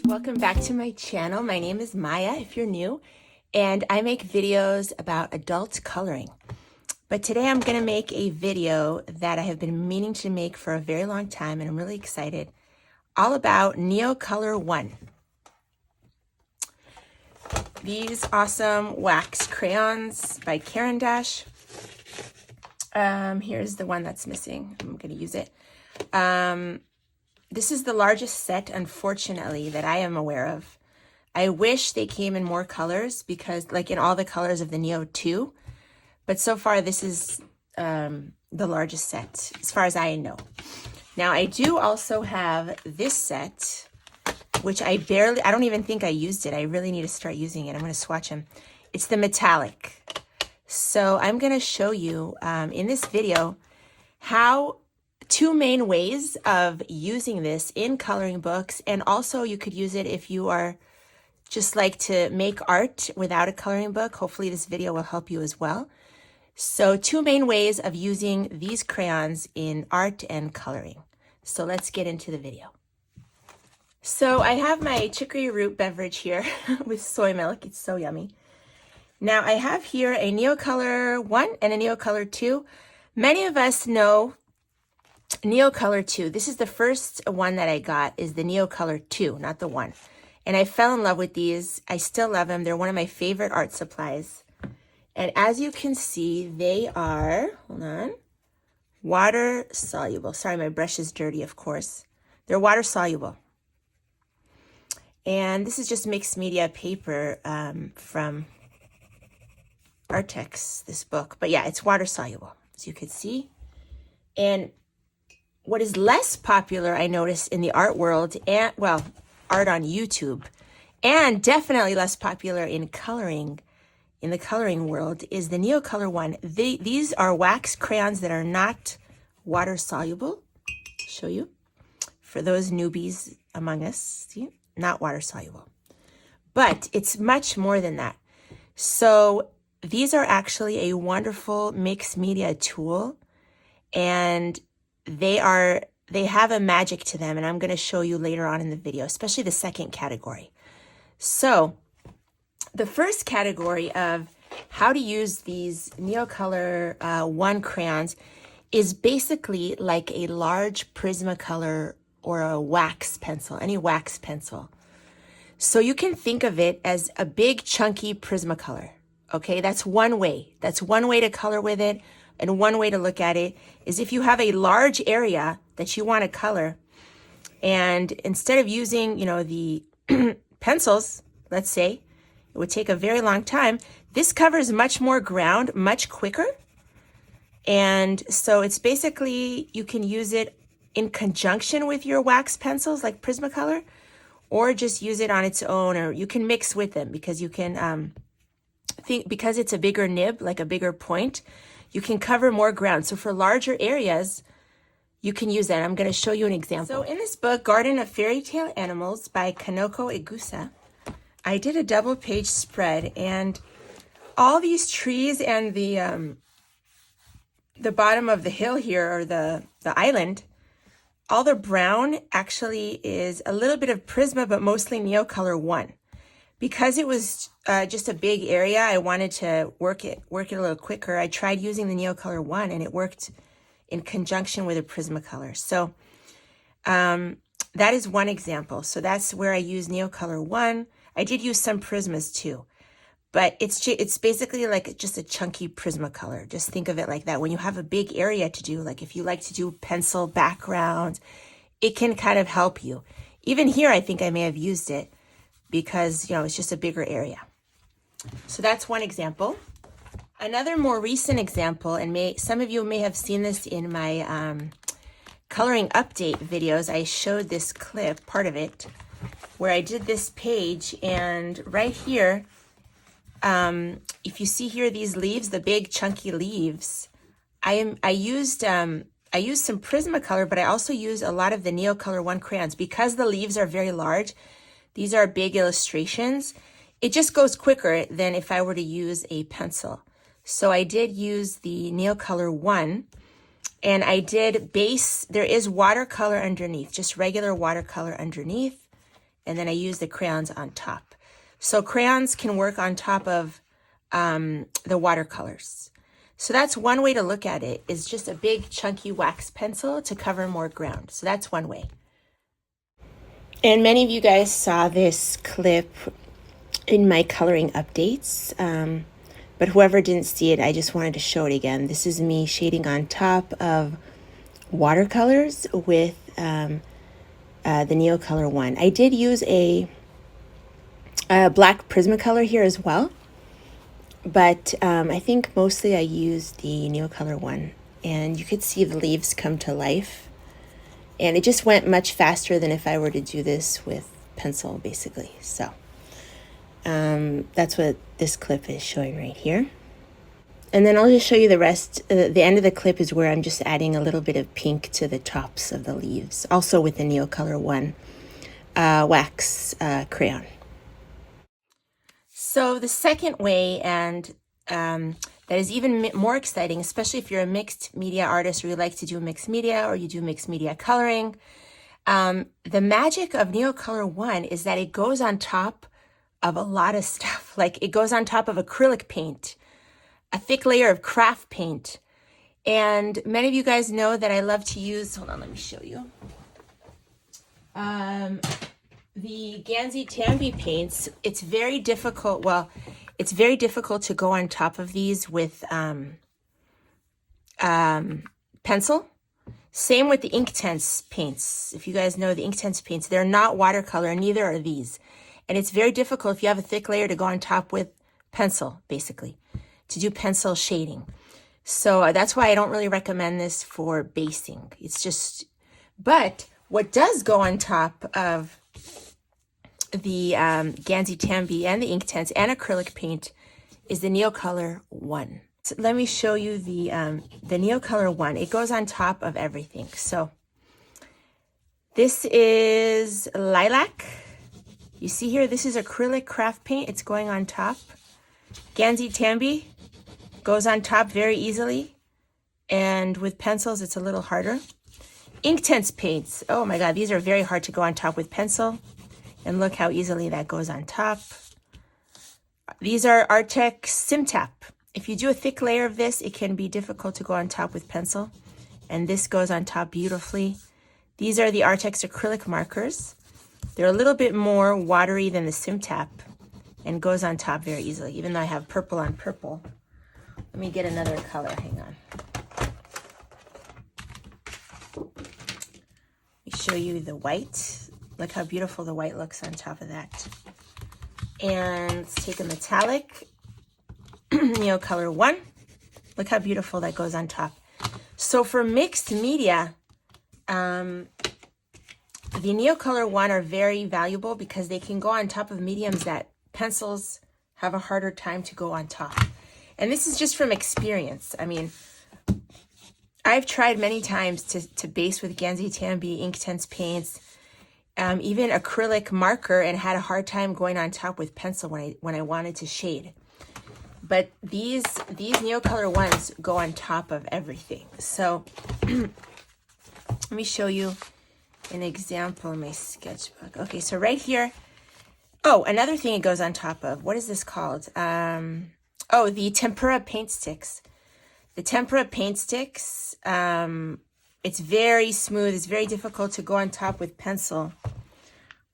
Welcome back to my channel. My name is Maya if you're new, and I make videos about adult coloring. But today I'm going to make a video that I have been meaning to make for a very long time, and I'm really excited, all about Neocolor I. These awesome wax crayons by Caran d'Ache. Here's the one that's missing. I'm going to use it. This is the largest set, unfortunately, that I am aware of. I wish they came in more colors, because like in all the colors of the Neo 2, but so far this is the largest set as far as I know. Now I do also have this set, which I don't even think I used it. I really need to start using it. I'm going to swatch them. It's the metallic. So I'm going to show you in this video how two main ways of using this in coloring books, and also you could use it if you are just like to make art without a coloring book. Hopefully this video will help you as well. So two main ways of using these crayons in art and coloring. So let's get into the video. So I have my chicory root beverage here with soy milk. It's so yummy. Now I have here a Neocolor I and a Neocolor II. Many of us know Neocolor II. This is the first one that I got, is the Neocolor II, not the one. And I fell in love with these. I still love them. They're one of my favorite art supplies. And as you can see, they are, hold on, water soluble. Sorry, my brush is dirty, of course. They're water soluble. And this is just mixed media paper from Artex, this book. But yeah, it's water soluble, as you can see. And what is less popular, I noticed, in the art world, and well, art on YouTube, and definitely less popular in coloring, in the coloring world, is the Neocolor I. These are wax crayons that are not water soluble. I'll show you. For those newbies among us, see, not water soluble. But it's much more than that. So these are actually a wonderful mixed media tool, and they have a magic to them, and I'm going to show you later on in the video, especially the second category. So the first category of how to use these Neocolor I crayons is basically like a large Prismacolor or a wax pencil, any wax pencil. So you can think of it as a big chunky Prismacolor. Okay, that's one way. That's one way to color with it. And one way to look at it is if you have a large area that you want to color, and instead of using, the pencils, let's say, it would take a very long time. This covers much more ground, much quicker. And so it's basically, you can use it in conjunction with your wax pencils like Prismacolor, or just use it on its own, or you can mix with them, because you can because it's a bigger nib, like a bigger point, you can cover more ground. So for larger areas, you can use that. I'm going to show you an example. So in this book, Garden of Fairy Tale Animals by Kanoko Egusa, I did a double page spread, and all these trees and the bottom of the hill here, or the island, all the brown actually is a little bit of Prisma, but mostly Neocolor I. Because it was just a big area, I wanted to work it a little quicker. I tried using the Neocolor I, and it worked in conjunction with a Prismacolor. So that is one example. So that's where I use Neocolor I. I did use some Prismas too, but it's basically like just a chunky Prismacolor. Just think of it like that. When you have a big area to do, like if you like to do pencil backgrounds, it can kind of help you. Even here, I think I may have used it, because, it's just a bigger area. So that's one example. Another more recent example, and some of you may have seen this in my coloring update videos. I showed this clip, part of it, where I did this page, and right here, if you see here these leaves, the big chunky leaves, I used some Prismacolor, but I also used a lot of the Neocolor I crayons. Because the leaves are very large, these are big illustrations, it just goes quicker than if I were to use a pencil. So I did use the Neocolor I, and I did base, there is watercolor underneath, just regular watercolor underneath, and then I use the crayons on top. So crayons can work on top of the watercolors. So that's one way to look at it, is just a big chunky wax pencil to cover more ground. So that's one way. And many of you guys saw this clip in my coloring updates, but whoever didn't see it, I just wanted to show it again. This is me shading on top of watercolors with the Neocolor I. I did use a black Prismacolor here as well, but I think mostly I used the Neocolor I, and you could see the leaves come to life. And it just went much faster than if I were to do this with pencil, basically. So that's what this clip is showing right here. And then I'll just show you the rest. The end of the clip is where I'm just adding a little bit of pink to the tops of the leaves, also with the Neocolor I wax crayon. So the second way, and that is even more exciting, especially if you're a mixed media artist or you like to do mixed media or you do mixed media coloring. The magic of Neocolor I is that it goes on top of a lot of stuff. Like it goes on top of acrylic paint, a thick layer of craft paint. And many of you guys know that I love to use, hold on, let me show you. The Gansey Tambi paints, it's very difficult. Well, it's very difficult to go on top of these with pencil. Same with the Inktense paints. If you guys know the Inktense paints, they're not watercolor, neither are these. And it's very difficult if you have a thick layer to go on top with pencil, basically, to do pencil shading. So that's why I don't really recommend this for basing. It's just, but what does go on top of the Gansey Tambi and the Inktense and acrylic paint is the Neocolor I. So let me show you the Neocolor I. It goes on top of everything. So this is lilac. You see here, this is acrylic craft paint. It's going on top. Gansey Tambi goes on top very easily. And with pencils, it's a little harder. Inktense paints. Oh my God, these are very hard to go on top with pencil. And look how easily that goes on top. These are Artec Simtap. If you do a thick layer of this, it can be difficult to go on top with pencil. And this goes on top beautifully. These are the Artex acrylic markers. They're a little bit more watery than the Simtap and goes on top very easily, even though I have purple on purple. Let me get another color, hang on. Let me show you the white. Look how beautiful the white looks on top of that. And let's take a metallic Neocolor I. Look how beautiful that goes on top. So for mixed media, the Neocolor I are very valuable because they can go on top of mediums that pencils have a harder time to go on top. And this is just from experience. I mean, I've tried many times to base with Gansey Tambi, Inktense paints, even acrylic marker, and had a hard time going on top with pencil when I wanted to shade. But these Neocolor Is go on top of everything. So let me show you an example in my sketchbook. Okay, so right here. Oh, another thing it goes on top of. What is this called? Oh, the tempera paint sticks. The tempera paint sticks, it's very smooth. It's very difficult to go on top with pencil.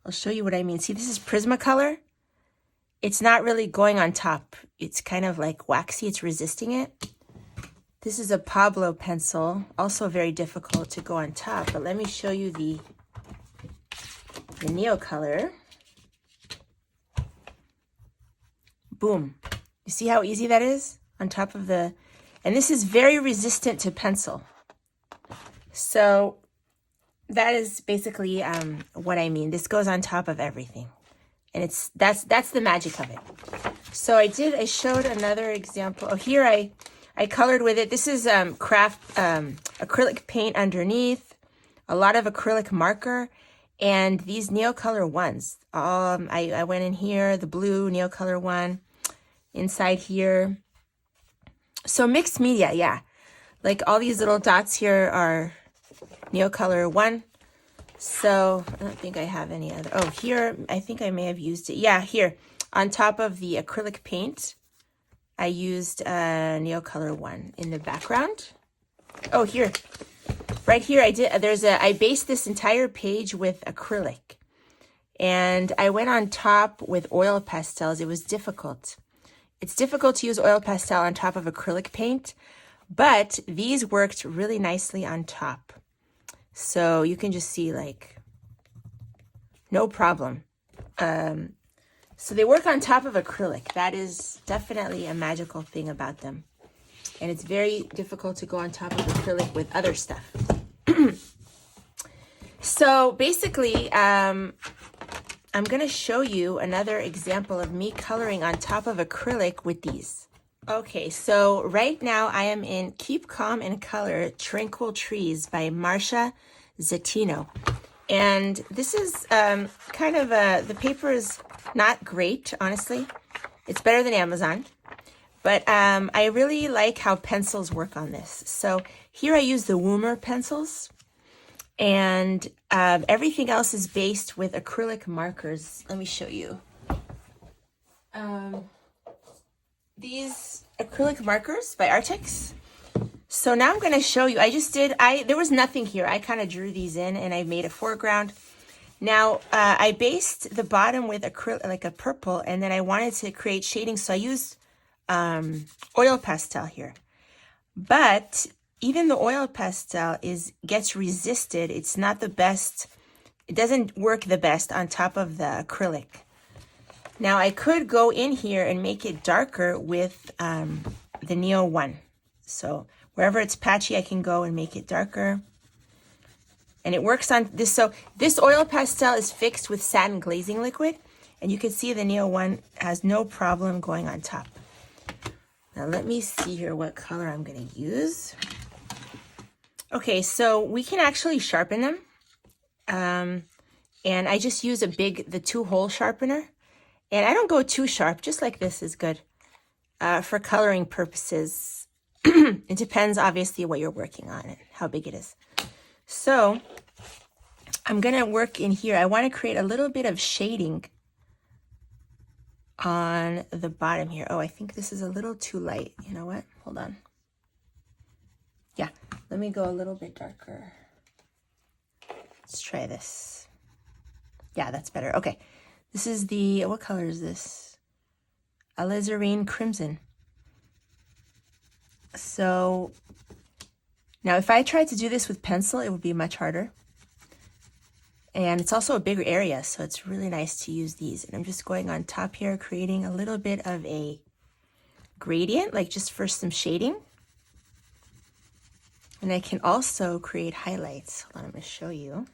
I'll show you what I mean. See, this is Prismacolor. It's not really going on top. It's kind of like waxy. It's resisting it. This is a Pablo pencil, also very difficult to go on top. But let me show you the Neocolor. Boom. You see how easy that is on top of the... And this is very resistant to pencil. So that is basically what I mean. This goes on top of everything. And that's the magic of it. So I showed another example. Oh, here I colored with it. This is craft acrylic paint underneath, a lot of acrylic marker, and these Neocolor Is. I went in here, the blue Neocolor I, inside here. So mixed media, yeah. Like all these little dots here are Neocolor I. So I don't think I have any other. Oh, here, I think I may have used it. Yeah, here on top of the acrylic paint, I used Neocolor I in the background. Oh, here, right here, I based this entire page with acrylic, and I went on top with oil pastels. It was difficult. It's difficult to use oil pastel on top of acrylic paint, but these worked really nicely on top. So you can just see, like, no problem. So they work on top of acrylic. That is definitely a magical thing about them. And it's very difficult to go on top of acrylic with other stuff. So basically, I'm going to show you another example of me coloring on top of acrylic with these. Okay, so right now I am in Keep Calm and Color Tranquil Trees by Marcia Zatino. And this is kind of the paper is not great, honestly. It's better than Amazon. But I really like how pencils work on this. So here I use the Woomer pencils. And everything else is based with acrylic markers. Let me show you. These acrylic markers by Artix. So now I'm going to show you. There was nothing here. I kind of drew these in and I made a foreground. Now I based the bottom with acrylic, like a purple, and then I wanted to create shading. So I used oil pastel here. But even the oil pastel gets resisted. It's not the best. It doesn't work the best on top of the acrylic. Now I could go in here and make it darker with the Neo I. So wherever it's patchy, I can go and make it darker. And it works on this. So this oil pastel is fixed with satin glazing liquid. And you can see the Neo I has no problem going on top. Now let me see here what color I'm going to use. Okay, so we can actually sharpen them. And I just use the 2-hole sharpener. And I don't go too sharp, just like this is good for coloring purposes. It depends, obviously, what you're working on and how big it is. So I'm going to work in here. I want to create a little bit of shading on the bottom here. Oh, I think this is a little too light. You know what? Hold on. Yeah, let me go a little bit darker. Let's try this. Yeah, that's better. Okay. This is what color is this? Alizarin Crimson. So now if I tried to do this with pencil, it would be much harder. And it's also a bigger area, so it's really nice to use these. And I'm just going on top here, creating a little bit of a gradient, like just for some shading. And I can also create highlights. Hold on, I'm going to show you.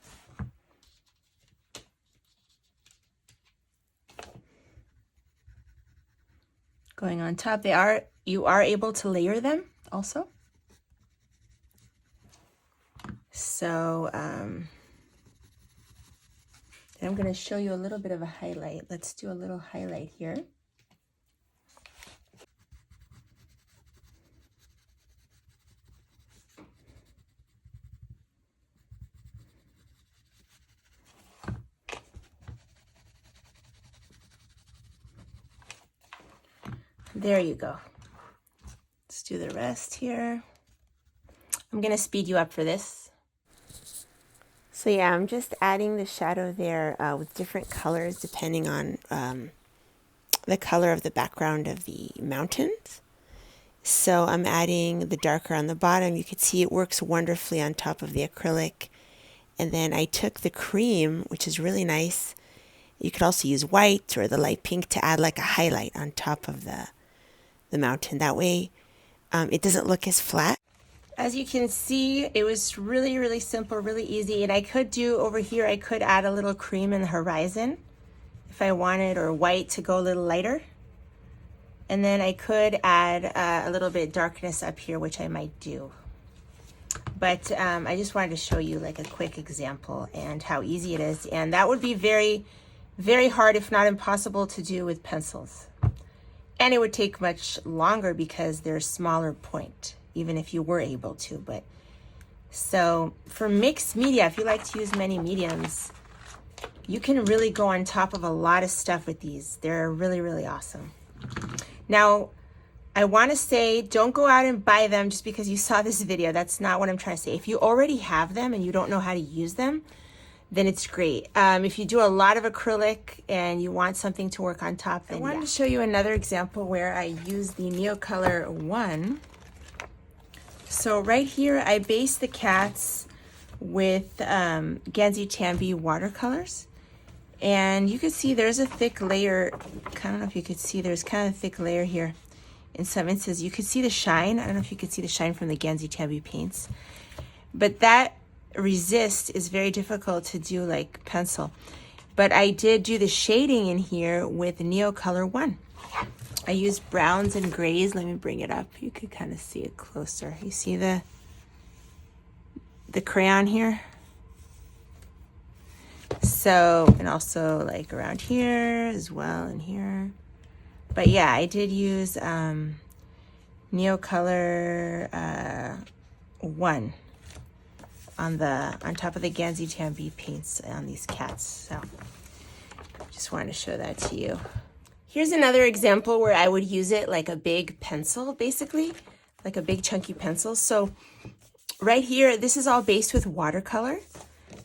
Going on top, you are able to layer them also. So I'm going to show you a little bit of a highlight. Let's do a little highlight here. There you go. Let's do the rest here. I'm going to speed you up for this. So yeah, I'm just adding the shadow there with different colors depending on the color of the background of the mountains. So I'm adding the darker on the bottom. You can see it works wonderfully on top of the acrylic. And then I took the cream, which is really nice. You could also use white or the light pink to add like a highlight on top of the mountain. That way it doesn't look as flat. As you can see, it was really, really simple, really easy. And I could do over here, I could add a little cream in the horizon if I wanted, or white to go a little lighter. And then I could add a little bit of darkness up here, which I might do. But I just wanted to show you like a quick example and how easy it is. And that would be very, very hard, if not impossible, to do with pencils. And it would take much longer because they're smaller point, even if you were able to. But So for mixed media, if you like to use many mediums, you can really go on top of a lot of stuff with these. They're really, really awesome. Now, I want to say, don't go out and buy them just because you saw this video. That's not what I'm trying to say. If you already have them and you don't know how to use them, then it's great. If you do a lot of acrylic and you want something to work on top, then I wanted to show you another example where I use the Neocolor I. So right here, I base the cats with Ganzi Tambi watercolors. And you can see there's a thick layer. I don't know if you could see, there's kind of a thick layer here. In some instances, you could see the shine. I don't know if you could see the shine from the Ganzi Tambi paints. But that resist is very difficult to do like pencil. But I did do the shading in here with Neocolor I. I used browns and grays. Let me bring it up. You could kind of see it closer. You see the crayon here? So, and also like around here as well and here. But yeah, I did use Neocolor I on top of the Ganzi Tambi paints on these cats. So just wanted to show that to you. Here's another example where I would use it like a big pencil, basically, like a big chunky pencil. So right here, this is all based with watercolor.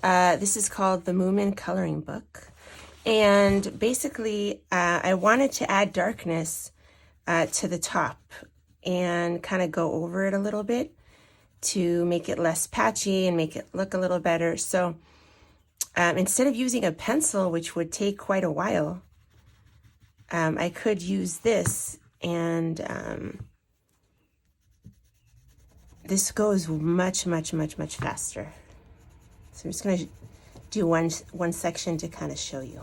This is called the Moomin Coloring Book. And basically, I wanted to add darkness to the top and kind of go over it a little bit to make it less patchy and make it look a little better. So instead of using a pencil, which would take quite a while, I could use this, and this goes much, much, much, much faster. So I'm just going to do one section to kind of show you.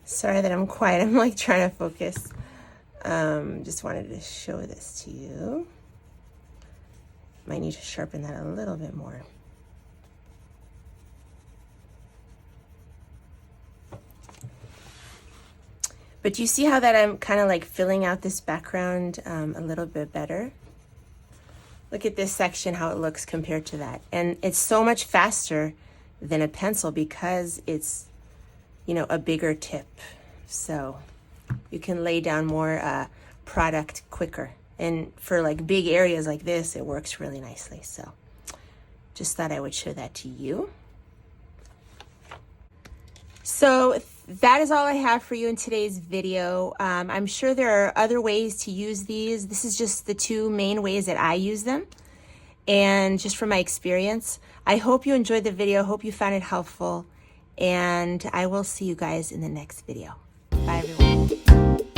Sorry that I'm quiet. I'm like trying to focus. Just wanted to show this to you. Might need to sharpen that a little bit more. But you see how that I'm kind of like filling out this background a little bit better? Look at this section, how it looks compared to that. And it's so much faster than a pencil because it's, you know, a bigger tip. So you can lay down more product quicker. And for like big areas like this, it works really nicely. So just thought I would show that to you. So that is all I have for you in today's video. I'm sure there are other ways to use these. This is just the two main ways that I use them. And just from my experience, I hope you enjoyed the video. Hope you found it helpful. And I will see you guys in the next video. Bye, everyone.